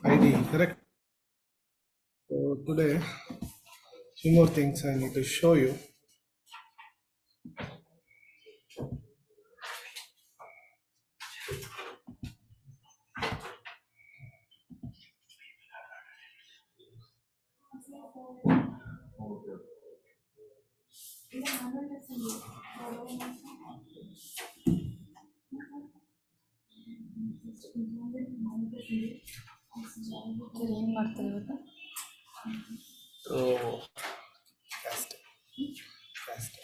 ID, correct? So today, few more things I need to show you. So, cast, cast.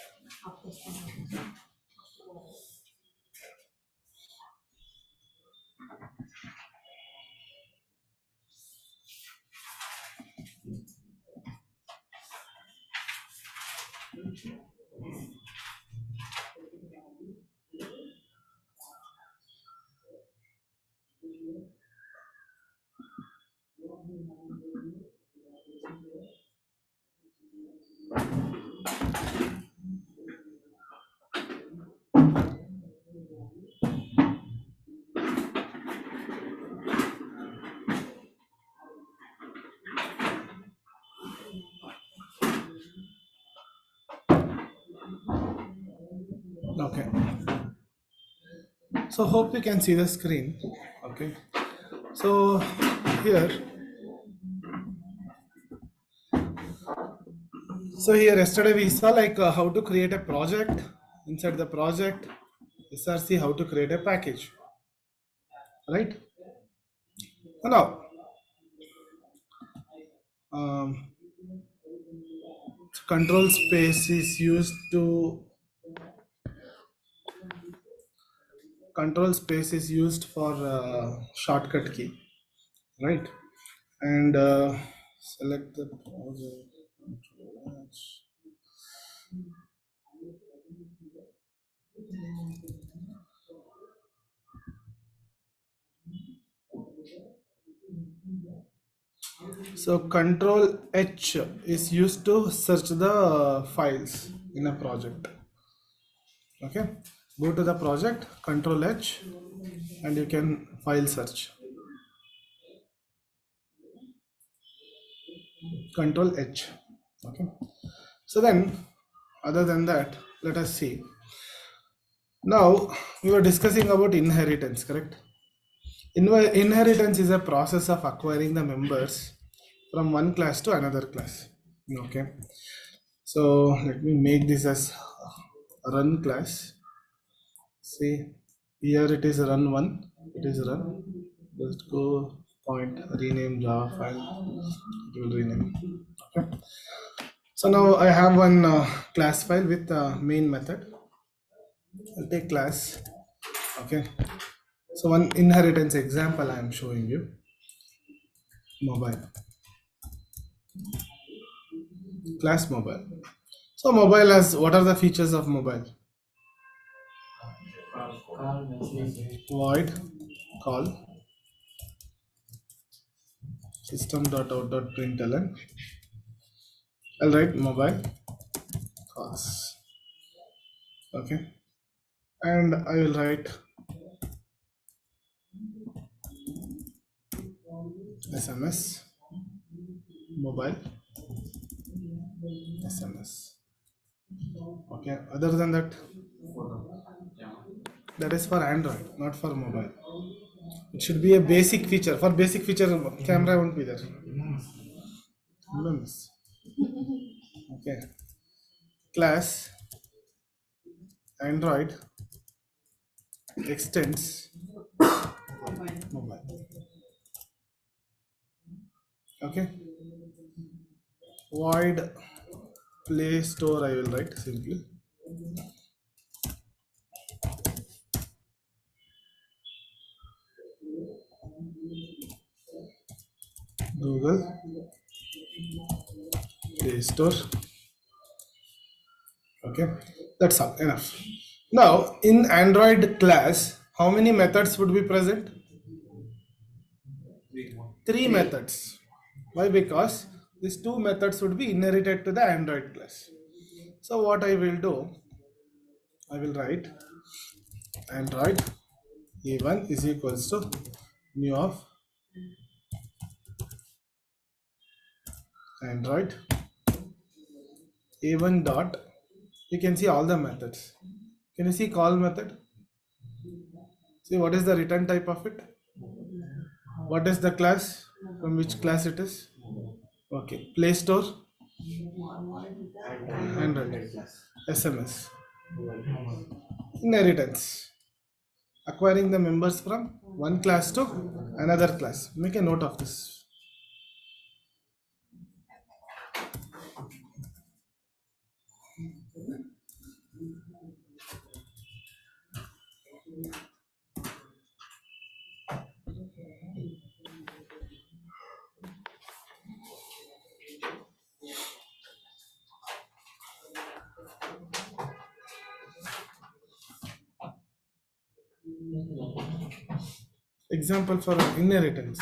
Okay. So hope you can see the screen. Okay. So here, yesterday we saw like how to create a project. Inside the project, SRC how to create a package, right? Now, um, control space is used to for shortcut key, right? And select the project. So control H is used to search the files in a project. Okay, go to the project, control H, and you can file search. Control H. Okay. So then, other than that, let us see. Now we were discussing about inheritance, correct? Inheritance is a process of acquiring the members from one class to another class. Okay. So let me make this as run class. See, here it is run one. It is run. Just go point rename Java file. It will rename. Okay. So now I have one class file with main method. I'll take class. Okay. So one inheritance example I am showing you. Mobile. Class mobile. So mobile has, what are the features of mobile? Void call system.out.println. I'll write mobile calls. Okay. And I will write SMS mobile SMS. Okay. Other than that, that is for Android, not for mobile. It should be a basic feature. For basic feature, camera won't be there. MMS. Okay. Class Android extends mobile. Okay. Void Play Store, I will write simply. Google Play Store. Okay, that's all enough. Now in Android class, how many methods would be present? Three methods. Why? Because these two methods would be inherited to the Android class. So what I will do, I will write Android A1 is equals to new of Android a1 dot, you can see all the methods. Can you see call method? See what is the return type of it? What is the class? From which class it is? Okay. Play Store, Android, SMS, inheritance, acquiring the members from one class to another class. Make a note of this. Example for inheritance.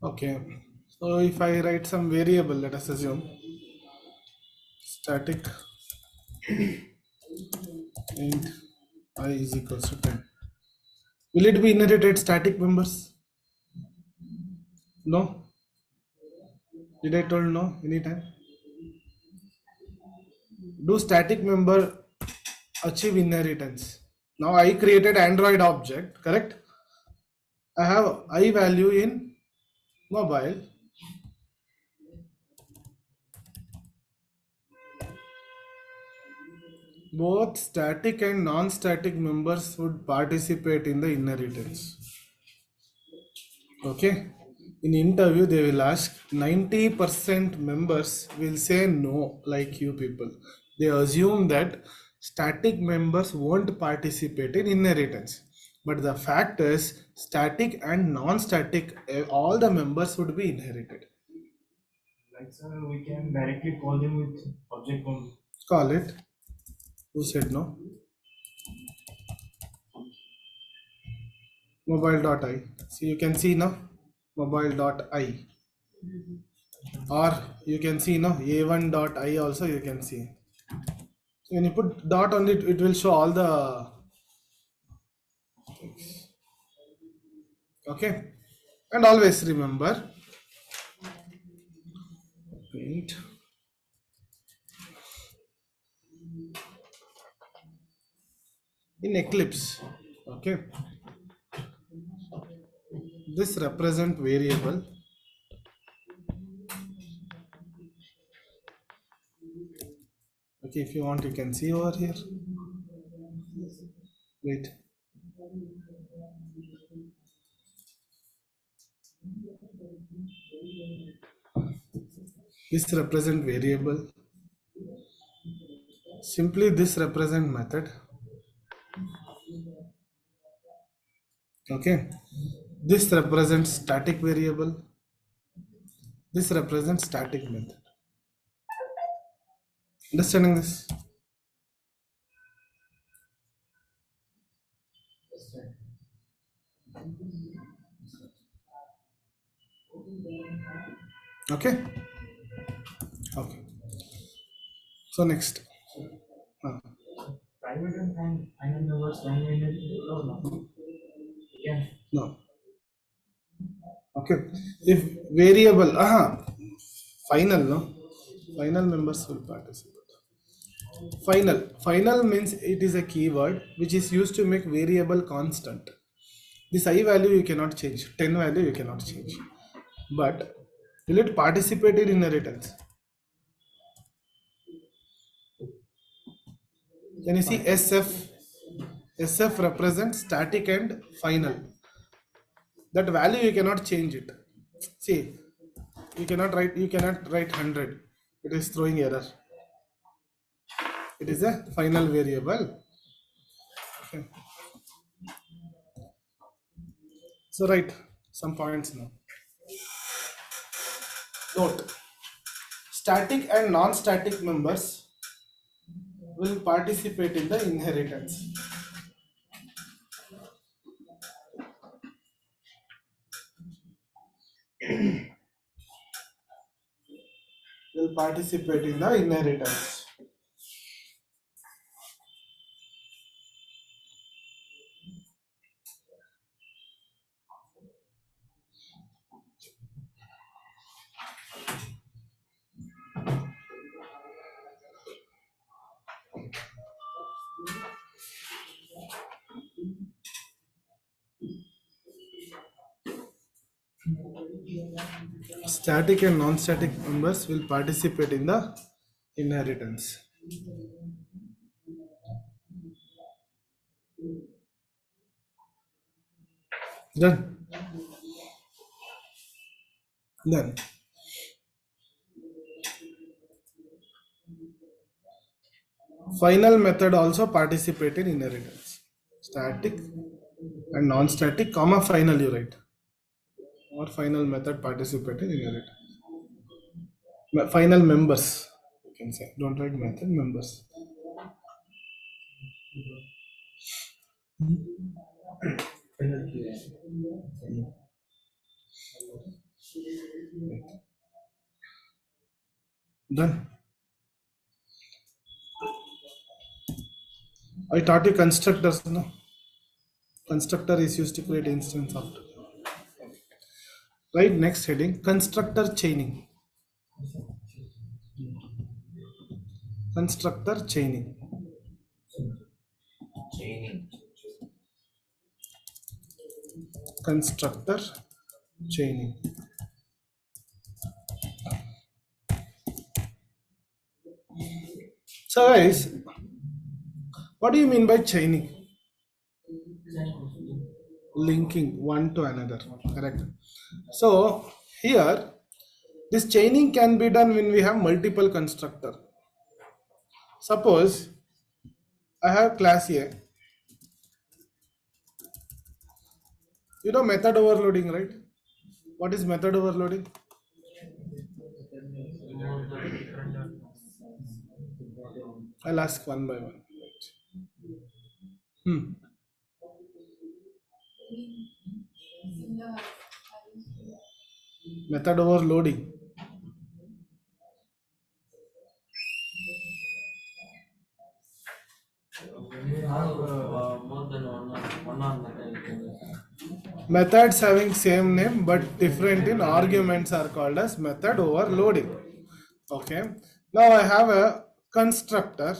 Okay. So if I write some variable, let us assume static int I is equals to 10. Will it be inherited static members? No. Did I told no anytime? Do static member achieve inheritance? Now I created Android object, correct? I have I value in mobile. Both static and non-static members would participate in the inheritance. Okay. In interview, they will ask 90% members will say no, like you people. They assume that static members won't participate in inheritance. But the fact is, static and non-static, all the members would be inherited. Like, sir, we can directly call them with object only. Call it. Who said no? Mobile.i. So you can see now mobile.i, or you can see now a1.i also you can see. So when you put dot on it, it will show all the things. Okay. And always remember paint in Eclipse. Okay. This represent variable. Okay, if you want you can see over here. Wait. This represent variable. Simply this represent method. Okay. This represents static variable. This represents static method. Understanding this? Okay. Okay. So next. Uh, Private and final numbers can be in it or no? Yeah. no. Okay. If variable, final, no? Final members will participate. Final means it is a keyword which is used to make variable constant. This I value you cannot change, 10 value you cannot change. But will it participate in inheritance? Can you see SF? SF represents static and final. That value you cannot change it. See, you cannot write 100. It is throwing error. It is a final variable. Okay. So write some points now. Note, static and non-static members will participate in the inheritance. Will participate in the inheritance. Static and non-static members will participate in the inheritance. Done. Done. Final method also participate in inheritance. Static and non-static, comma final you write. Or final method participate in inheritance. Final members, you can say. Don't write method, members. Done. I taught you constructors, no? Constructor is used to create instance of. Right, next heading, constructor chaining. Constructor chaining. Constructor chaining. So guys, what do you mean by chaining? Linking one to another, correct? So here, this chaining can be done when we have multiple constructor. Suppose I have class A. You know method overloading, right? What is method overloading? I'll ask one by one. Hmm. Method overloading. When we have more than one on the Methods having same name but different in arguments are called as method overloading. Okay. Now I have a constructor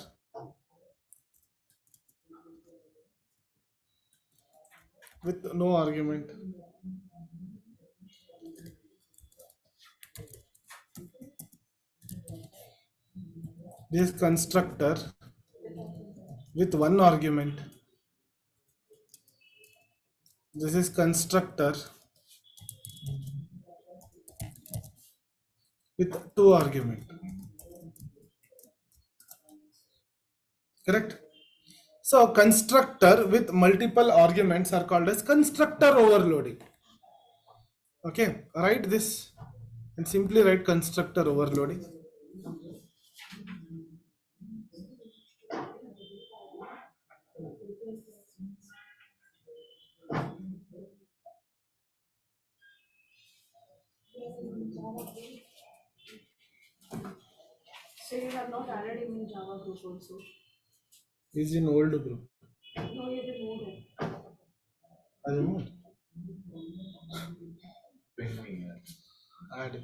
with no argument. This constructor with one argument. This is constructor with two argument. Correct? So constructor with multiple arguments are called as constructor overloading. Okay, write this and simply write constructor overloading. So you have not added him in Java group also? Is in old group. No, you removed him. I removed. Add.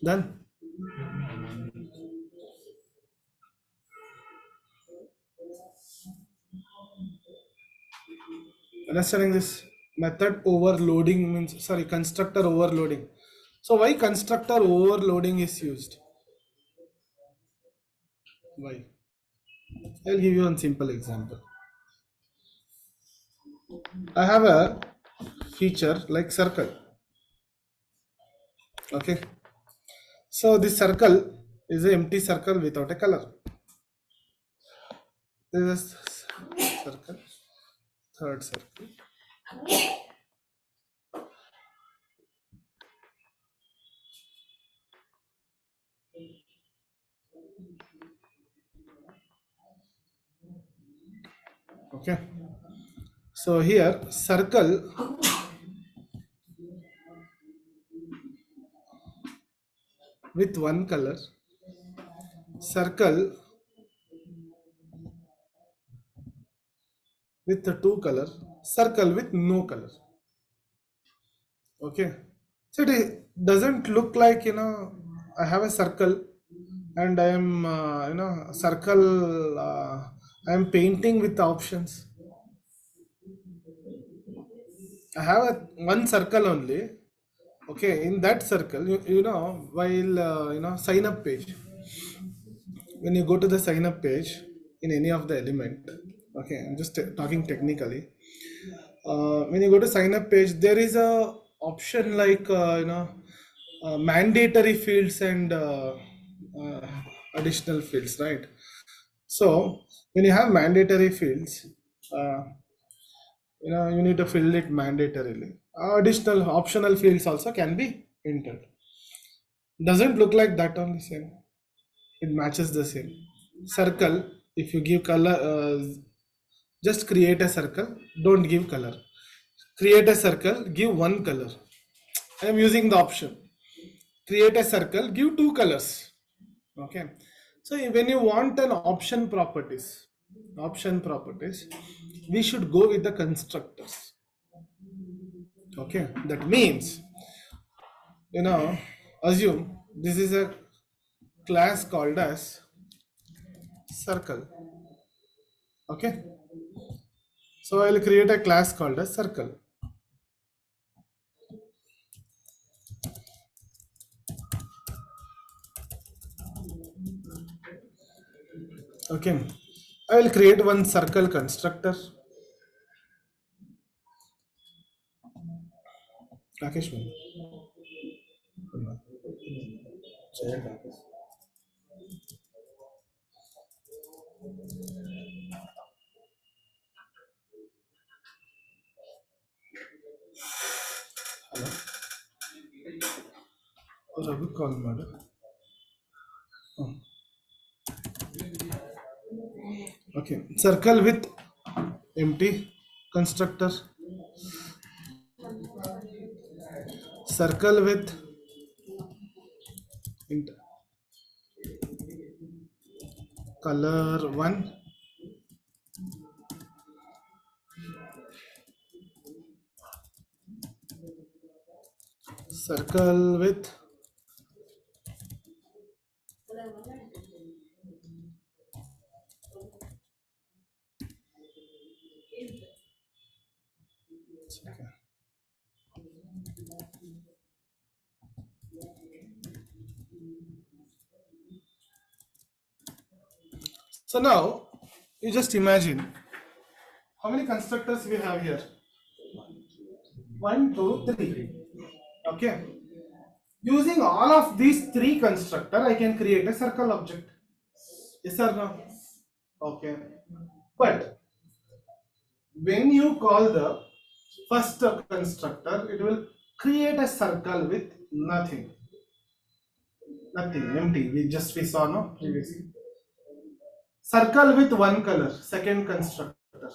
Done. Understanding this method overloading means, sorry, constructor overloading. So why constructor overloading is used? Why? I'll give you one simple example. I have a feature like circle. Okay. So this circle is an empty circle without a color. This is circle, third circle. Okay. So here circle with one color, circle with the two color, circle with no color. Okay. So it doesn't look like, I have a circle and I am, circle, I am painting with the options. I have one circle only. Okay, in that circle, while, sign up page, when you go to the sign up page in any of the element, okay, I'm just talking technically. When you go to sign up page, there is a option like, mandatory fields and uh, additional fields, right? So when you have mandatory fields, uh, you need to fill it mandatorily. Additional optional fields also can be entered. Doesn't look like that only same. It matches the same circle. If you give color, just create a circle, don't give color. Create a circle, give one color. I am using the option create a circle, give two colors. Okay. So when you want an option properties, we should go with the constructors. Okay, that means, you know assume this is a class called as circle. Okay, so I'll create a class called as circle. Okay, I will create one circle constructor. Rakesh, Ravi call maಡು. Okay, circle with empty constructor, circle with color one, circle with So now you just imagine how many constructors we have here. 1, 2, 3. Okay. Using all of these three constructor, I can create a circle object. Yes or no? Okay. But when you call the first constructor, it will create a circle with nothing. Nothing, empty. We saw no previously. Circle with one color, second constructor.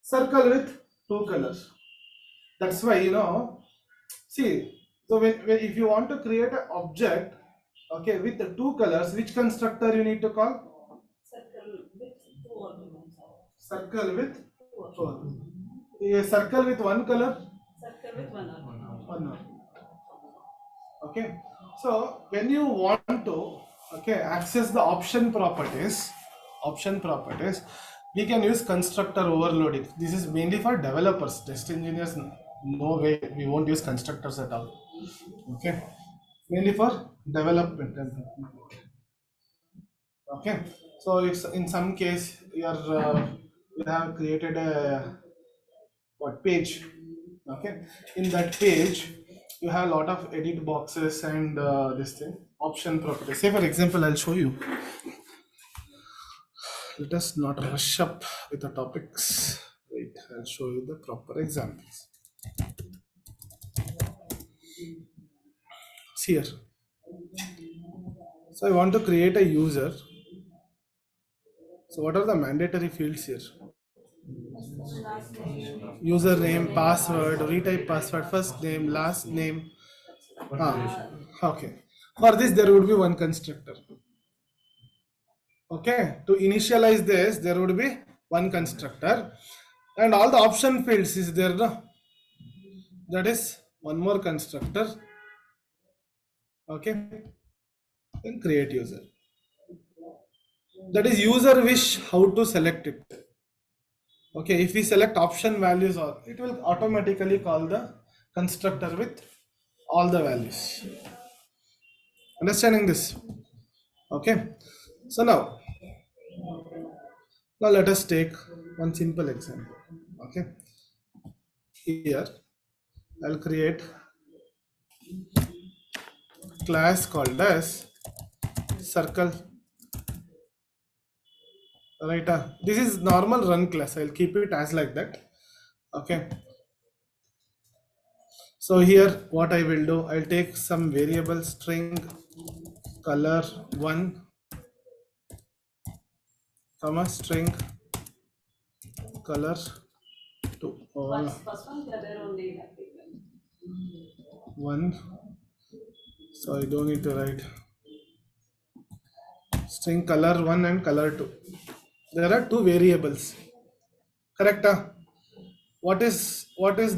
Circle with two colors. That's why see. So when if you want to create an object, okay, with the two colors, which constructor you need to call? Circle with two ornaments. Circle with two. A circle with one color. Circle with one ornament. One. Okay. So when you want to access the option properties, we can use constructor overloading. This is mainly for developers. Test engineers, no way, we won't use constructors at all. Okay, mainly for development. Okay, so if in some case you have created a page. Okay, in that page you have a lot of edit boxes and this thing option properties. Say for example, I'll show you. Let us not rush up with the topics. Wait, I'll show you the proper examples. See here. So I want to create a user. So what are the mandatory fields here? Username, password, retype password, first name, last name. Okay. For this, there would be one constructor. Okay. To initialize this, there would be one constructor, and all the option fields is there. No? That is one more constructor. Okay. Then create user. That is user wish how to select it. Okay, if we select option values, or it will automatically call the constructor with all the values. Understanding this? Okay. So now let us take one simple example. Okay. Here I'll create class called as circle. Right. This is normal run class. I'll keep it as like that. Okay. So here what I will do, I'll take some variable string color 1 comma string color 2. First one, the other only have taken. 1. So I don't need to write string color 1 and color 2. There are two variables. Correct? What is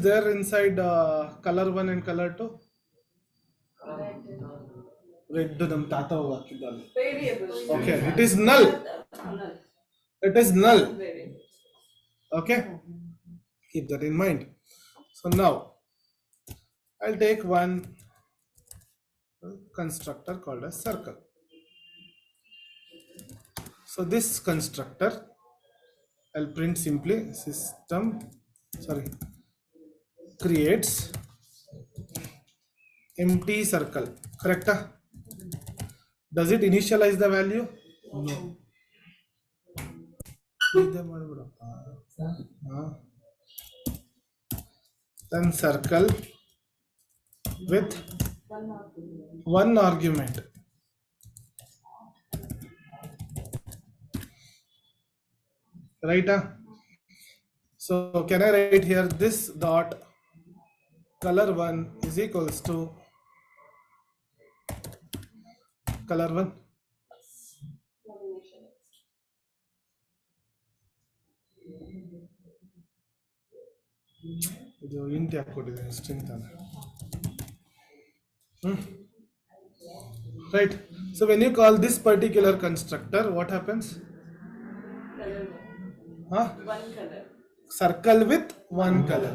there inside color 1 and color 2? Red num tata hakiddale. Variables. Okay, it is null. It is null. Variables. Okay, keep that in mind. So now I'll take one constructor called a circle. So this constructor, I'll print simply creates empty circle. Correct? Does it initialize the value? No. Then circle with one argument. Right? So can I write here this dot color 1 is equals to color 1? ಇದು int ಯಾಕೆ ಕೊಟ್ಟಿದ್ದೀನಿ string ತಾನೆ right. So when you call this particular constructor, what happens? One color. Circle with one color.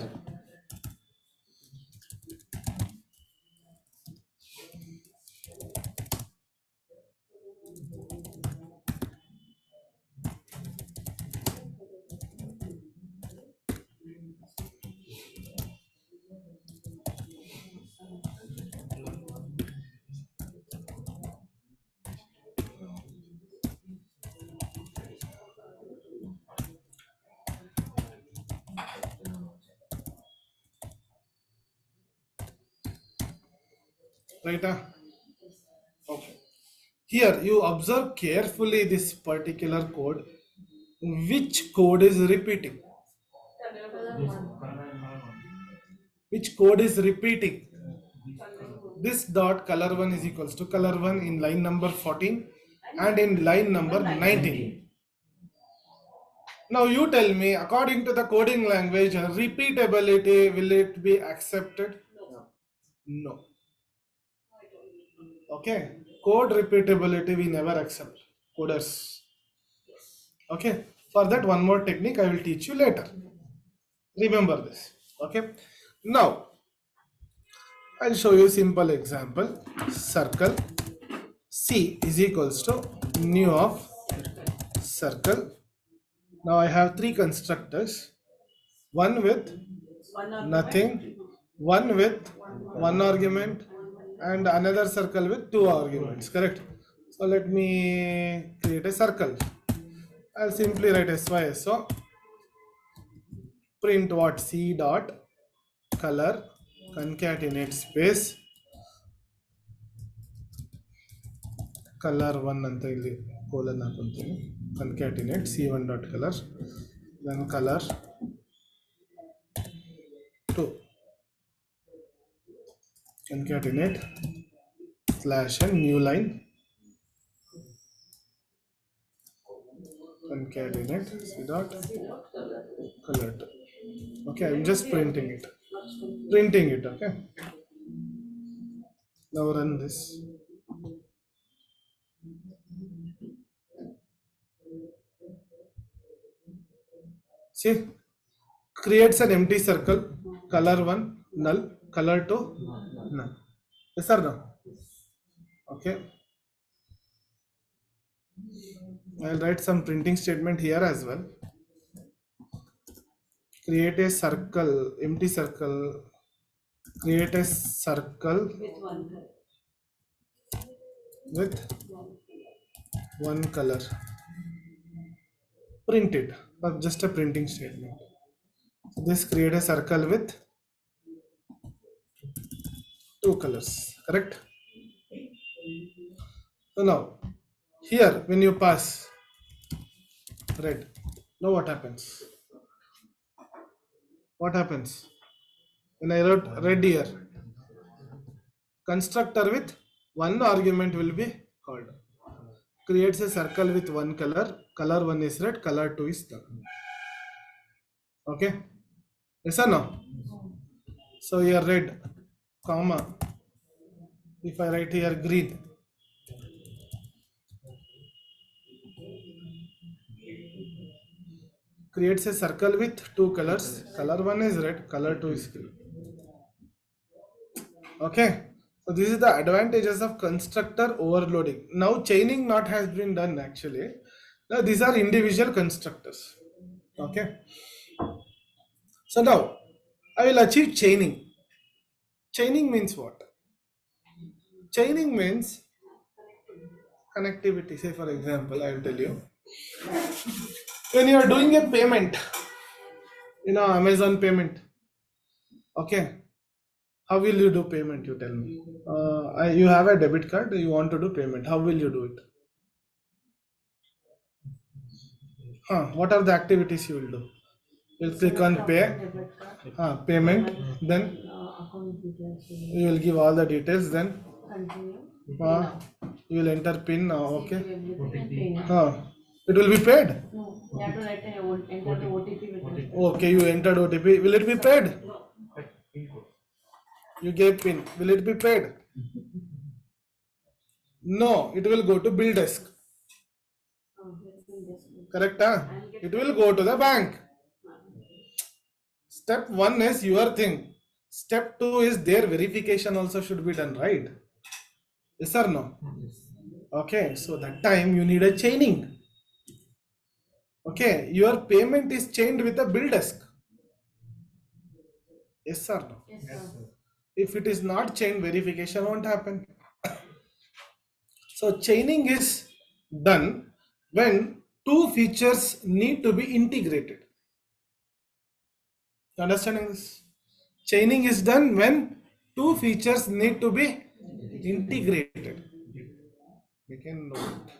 right? Okay. Here you observe carefully this particular code. Which code is repeating? Which code is repeating? This dot color 1 is equals to color 1 in line number 14 and in line number 19. Now you tell me, according to the coding language, repeatability, will it be accepted? No. Okay. Code repeatability we never accept. Coders. Okay. For that, one more technique I will teach you later. Remember this. Okay. Now I'll show you a simple example. Circle C is equals to new of circle. Now I have three constructors. One with nothing, one with one argument, and another circle with two arguments. Correct? So let me create a circle. I'll simply write SY. So print what? C dot color concatenate space color 1 ಅಂತ ಇಲ್ಲಿ colon ಹಾಕೊಂತೀನಿ concatenate c1 dot color then color 2 concatenate slash and new line concatenate c dot color 2. Okay, I'm just printing it. Okay, now run this. See, creates an empty circle, color 1 null, color 2 null. Yes or no? Okay, I'll write some printing statement here as well. Create a circle, empty circle, create a circle with one color. Print it, but just a printing statement. So this create a circle with two colors, correct? So now here when you pass red, now what happens? What happens when I wrote red here? Constructor with one argument will be called. Creates a circle with one color. Color 1 is red, color 2 is null. Okay? Yes or no? So here red, comma. If I write here green, creates a circle with two colors. Color 1 is red, color 2 is green. Okay? So this is the advantages of constructor overloading. Now chaining not has been done actually. Now these are individual constructors. Okay? So now I will achieve chaining. Chaining means what? Chaining means connectivity. Say for example, I will tell you. When you are doing a payment, Amazon payment. Okay? How will you do payment? You tell me. You have a debit card, you want to do payment. How will you do it? What are the activities you will do? You'll click on pay, payment, then you will give all the details, then you will enter PIN. Okay. It will be paid. You have to enter the OTP. Okay, you entered OTP. Will it be paid? You gave PIN. Will it be paid? No, it will go to bill desk. Correct? It will go to the bank. Step 1 is your thing. Step 2 is their verification also should be done, right? Yes or no? Okay, so that time you need a chaining. Okay, your payment is chained with a bill desk. Yes or no? Yes, sir. If it is not chained, verification won't happen. So chaining is done when two features need to be integrated. Understanding this? Chaining is done when two features need to be Integrated. We can know it.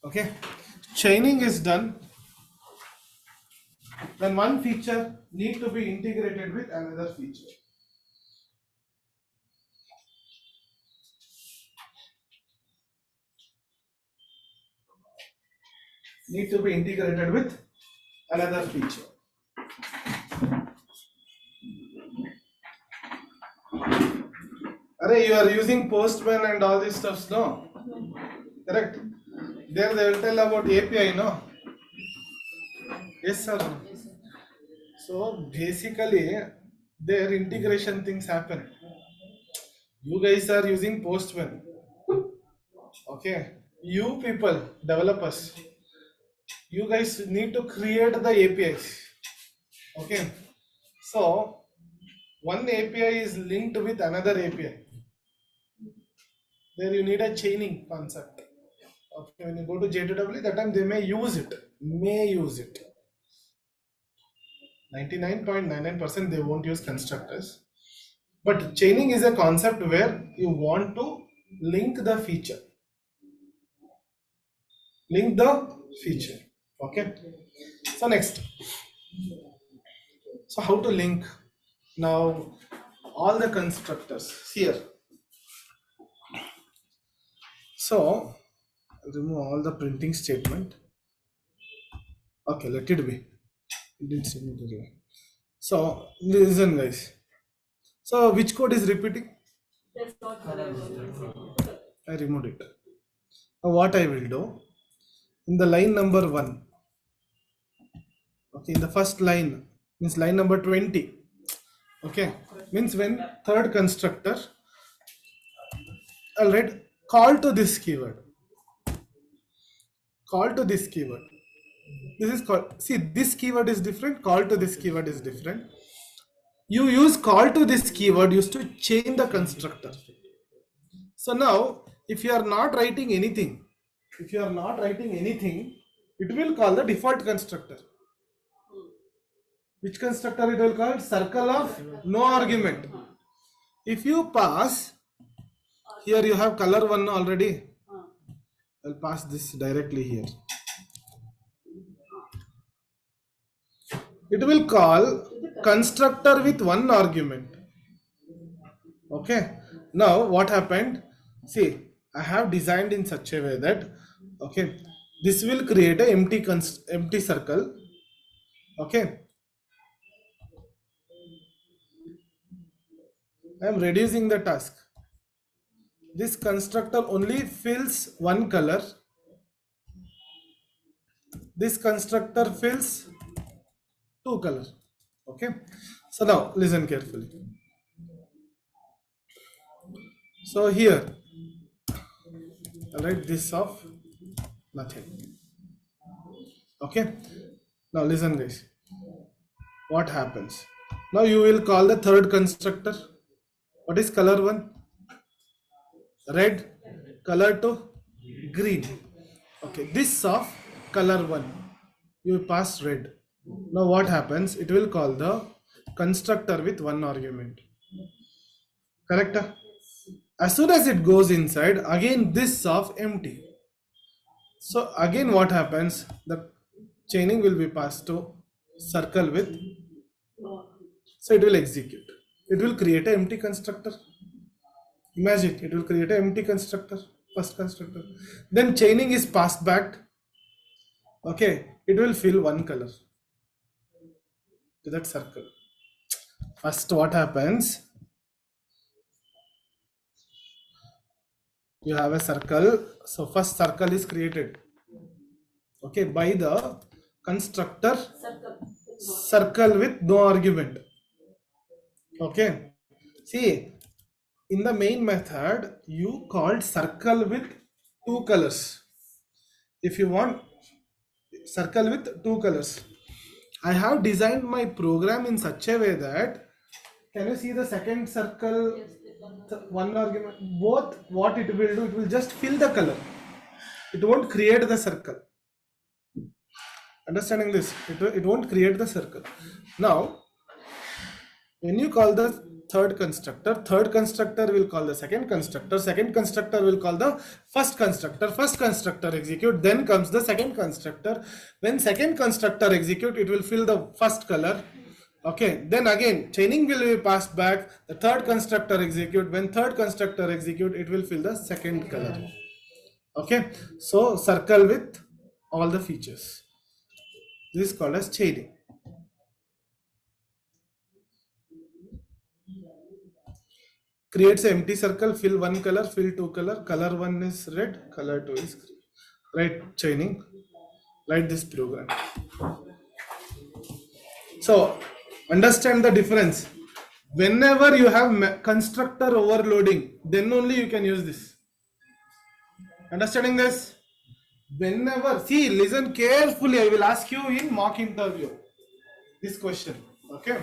Okay. Chaining is done. Then one feature need to be integrated with another feature. Need to be integrated with another feature. Array, you are using Postman and all these stuffs, no? Correct. There they will tell about API, no? Yes, sir. So basically, their integration things happen. You guys are using Postman. Okay. You people, developers, you guys need to create the APIs. Okay. So one API is linked with another API. There you need a chaining concept. Okay, when you go to JWT, that time they may use it. 99.99% they won't use constructors. But chaining is a concept where you want to link the feature. Link the feature. Okay. So next. So how to link? Now all the constructors here. So remove all the printing statement. Okay, let it be. It didn't seem to be. So listen, guys. So which code is repeating? That's not I removed it. Now what I will do in the line number 1. Okay, in the first line means line number 20. Okay, means when third constructor. I'll write call to this keyword. Call to this keyword. This is called. See, this keyword is different. Call to this keyword is different. You use call to this keyword used to chain the constructor. So now, if you are not writing anything, it will call the default constructor. Which constructor it will call? Circle of no argument. If you pass, here you have color 1 already. I'll pass this directly here. It will call constructor with 1 argument. Okay. Now what happened? See, I have designed in such a way that okay, this will create a empty circle. Okay. I am reducing the task. This constructor only fills 1 color. This constructor fills 2 color. Okay. So now listen carefully. So here I'll write this of nothing. Okay. Now listen guys. What happens? Now you will call the third constructor. What is color 1? Red. Color 2? Green. Okay. This of color 1. You pass red. Now what happens? It will call the constructor with 1 argument. Correct? As soon as it goes inside, again this of empty. So again what happens? The chaining will be passed to circle with. So it will execute. It will create an empty constructor. Imagine it will create an empty constructor, first constructor. Then chaining is passed back. Okay, it will fill 1 color to that circle. First, what happens? You have a circle. So first circle is created. Okay, by the constructor circle with no argument. Okay, see, in the main method you called circle with 2 colors. If you want circle with 2 colors, I have designed my program in such a way that, can you see the second circle, 1 argument, both what it will do, it will just fill the color. It won't create the circle. Understanding this? It won't create the circle. Now, when you call the third constructor. Third constructor will call the second constructor. Second constructor will call the first constructor. First constructor execute. Then comes the second constructor. When second constructor execute, it will fill the first color. Okay. Then again, chaining will be passed back. The third constructor execute. When third constructor execute, it will fill the second color. Okay. So circle with all the features. This is called as chaining. Creates an empty circle, fill one color, fill two color, color one is red, color two is green. Right chaining, write this program. So understand the difference. Whenever you have constructor overloading, then only you can use this. Understanding this? Whenever, see, listen carefully, I will ask you in mock interview this question. Okay.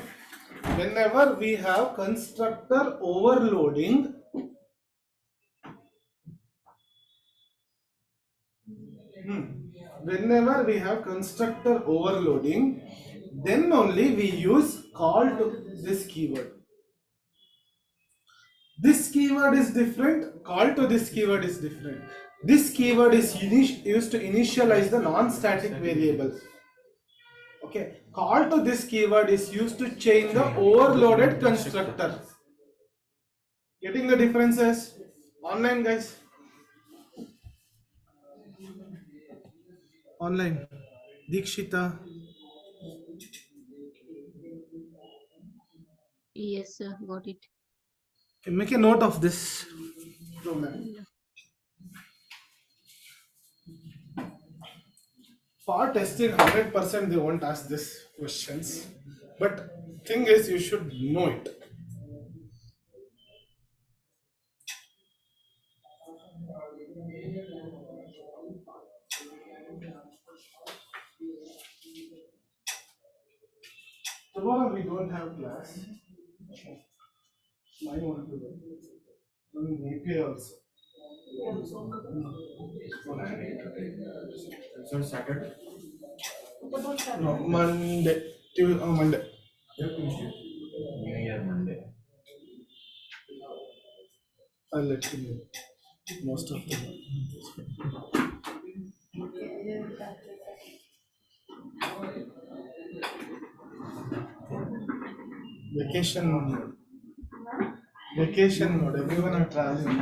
Whenever we have constructor overloading, whenever we have constructor overloading, then only we use call to this keyword. This keyword is different, call to this keyword is different. This keyword is used to initialize the non-static variable. Okay, call to this keyword is used to change the overloaded constructor. Getting the differences? Online, guys. Online. Dikshita. Yes, sir, got it. Make a note of this program. For testing 100% they won't ask this questions, but thing is you should know it. Tomorrow we don't have class. I want to go. API also. So Saturday. No, Monday. Monday. New Year Monday. I'll let you know. Most of them. Vacation mode. Vacation mode. Everyone are traveling.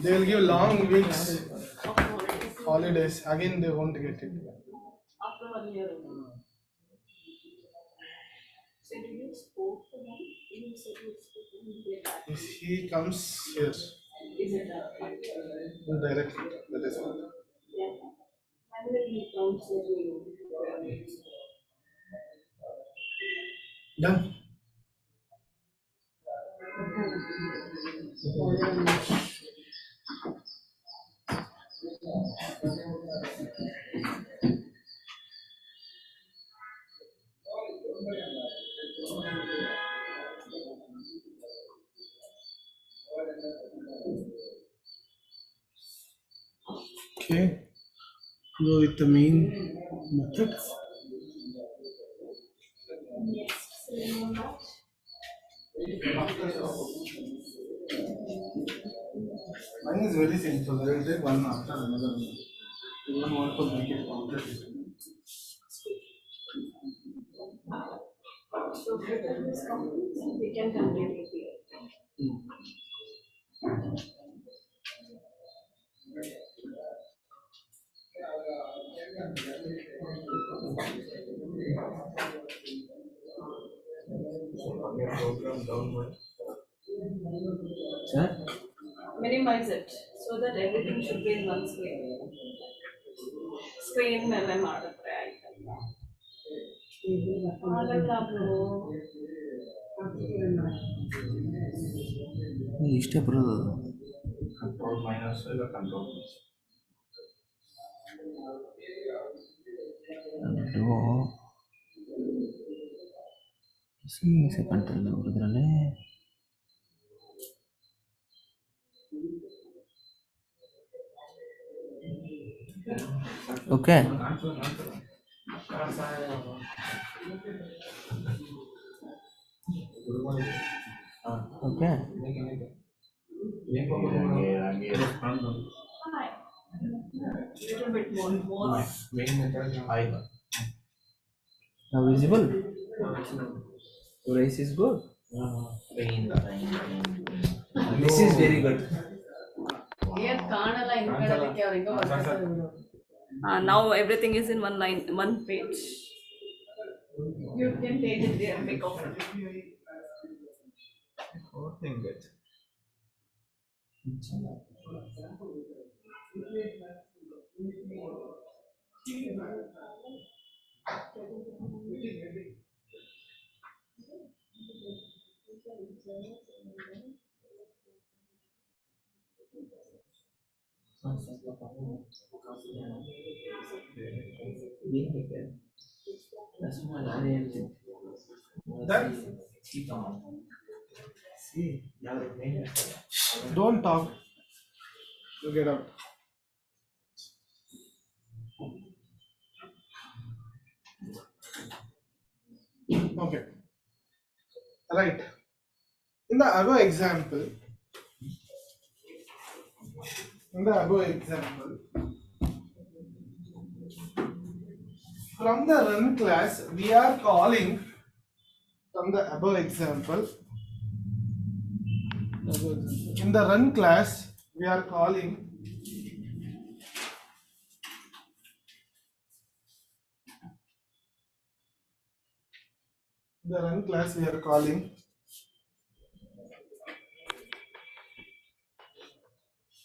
They will give long weeks, holidays. Again, they won't get it. After 1 year. So do you spoke to him? You said you spoke to him way back. If he comes here, Is it directly. That is all. yeah. And then he comes to you. Done. Okay. Go with the main method. Mine is very simple. I will take one after another. You don't want to make it complicated. So after this completes, we can complete it here. Program downward. Minimize it so that everything should be in one screen. Screen में मैं मार ಇಷ್ಟೇ ಬರೋದು Control minus ಇಲ್ಲ control plus. Control ಬರೋದ್ರಲ್ಲೇ okay Okay. Little bit more. Now visible. Race is good. This is very good. Now everything is in one line, one page. You can take it there and make off. Then don't talk. You get out. Okay. Right. In the above example, from the run class, we are calling from the above example. In the run class, we are calling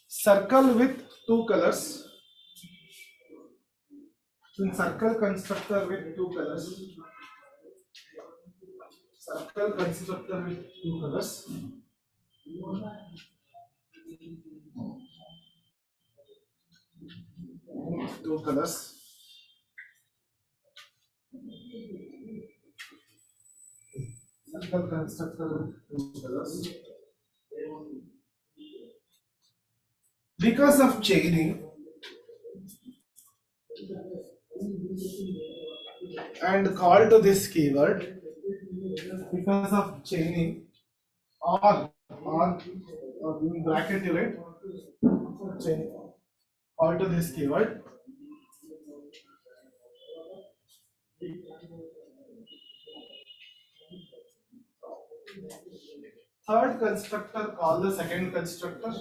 circle with two colors. In circle constructor with two colors. Circle constructor with two colors. Two colors. Circle constructor with two colors. Because of chaining and call to this keyword, because of chaining or in bracket you write chain call to this keyword. Third constructor call the second constructor.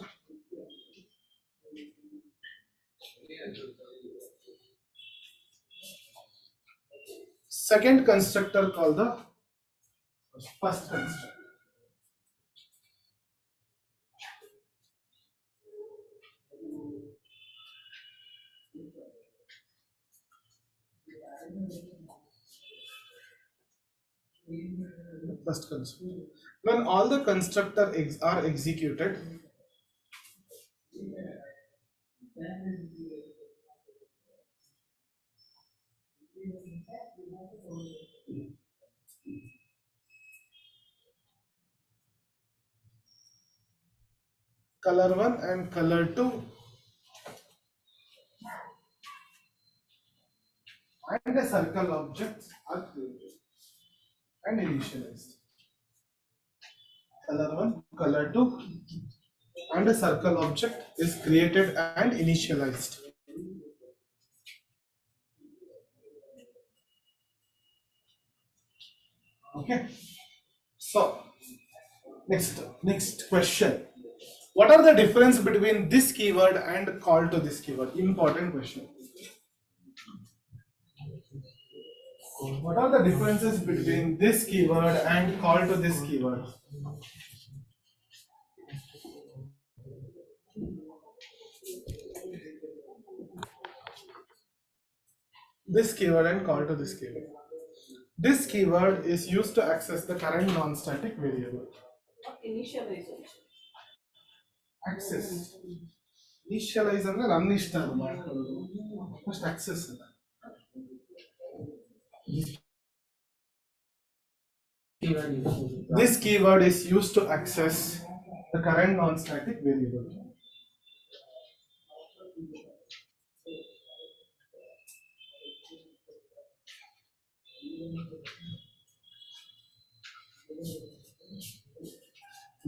Second constructor call the first constructor. First constructor. When all the constructor are executed, color 1 and color 2 and a circle objects are created and initialized. Color 1, color 2 and a circle object is created and initialized. Okay. So next question. What are the difference between this keyword and call to this keyword? Important question. What are the differences between this keyword and call to this keyword? This keyword and call to this keyword. This keyword is used to access the current non-static variable. Initialization. Access. Initialize ಅಂದ್ರೆ ನನ್ನ ಇಷ್ಟ ಅದು ಮಾಡ್ಕೊಳ್ಳೋದು. First access ಅಲ್ಲ. This keyword is used to access the current non-static variable.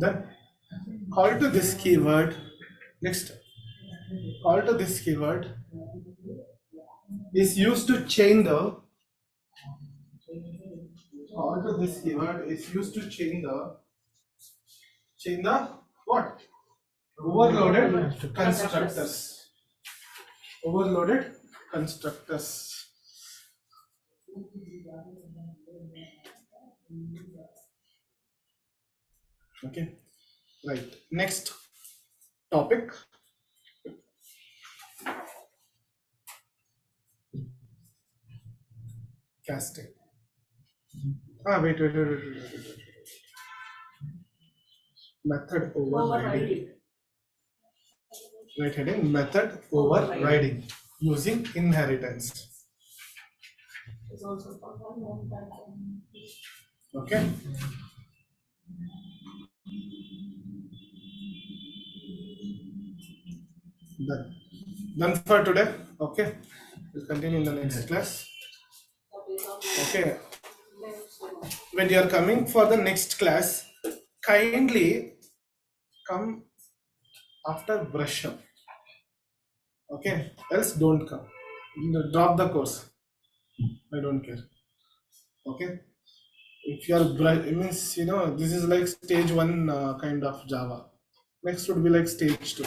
Then call to this keyword. Next, call to this keyword is used to chain the what? Overloaded constructors. Overloaded constructors. Okay, right. Next topic. Casting. Wait. Method overriding. Right heading, method overriding using inheritance. Okay. Done for today. Okay. We'll continue in the next class. Okay. When you are coming for the next class, kindly come after brush up. Okay. Else don't come. Drop the course. I don't care. Okay. If you are means this is like stage 1 kind of Java. Next would be like stage 2,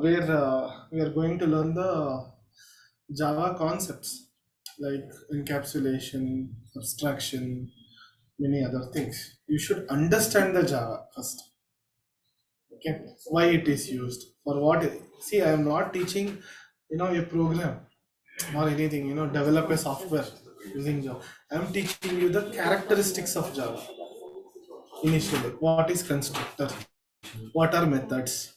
where we are going to learn the Java concepts like encapsulation, abstraction, many other things. You should understand the Java first. Okay, why it is used, for what see, I am not teaching a program or anything, develop a software using Java. I am teaching you the characteristics of Java. Initially, what is constructor, what are methods,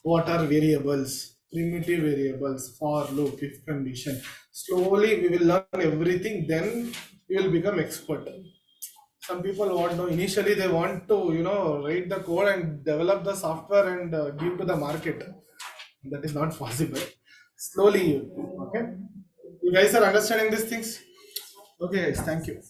what are variables, primitive variables, for loop, if condition. Slowly we will learn everything, then we will become expert. Some people want to, initially they want to write the code and develop the software and give to the market. That is not possible. Slowly. Okay, you guys are understanding these things? Okay guys, thank you.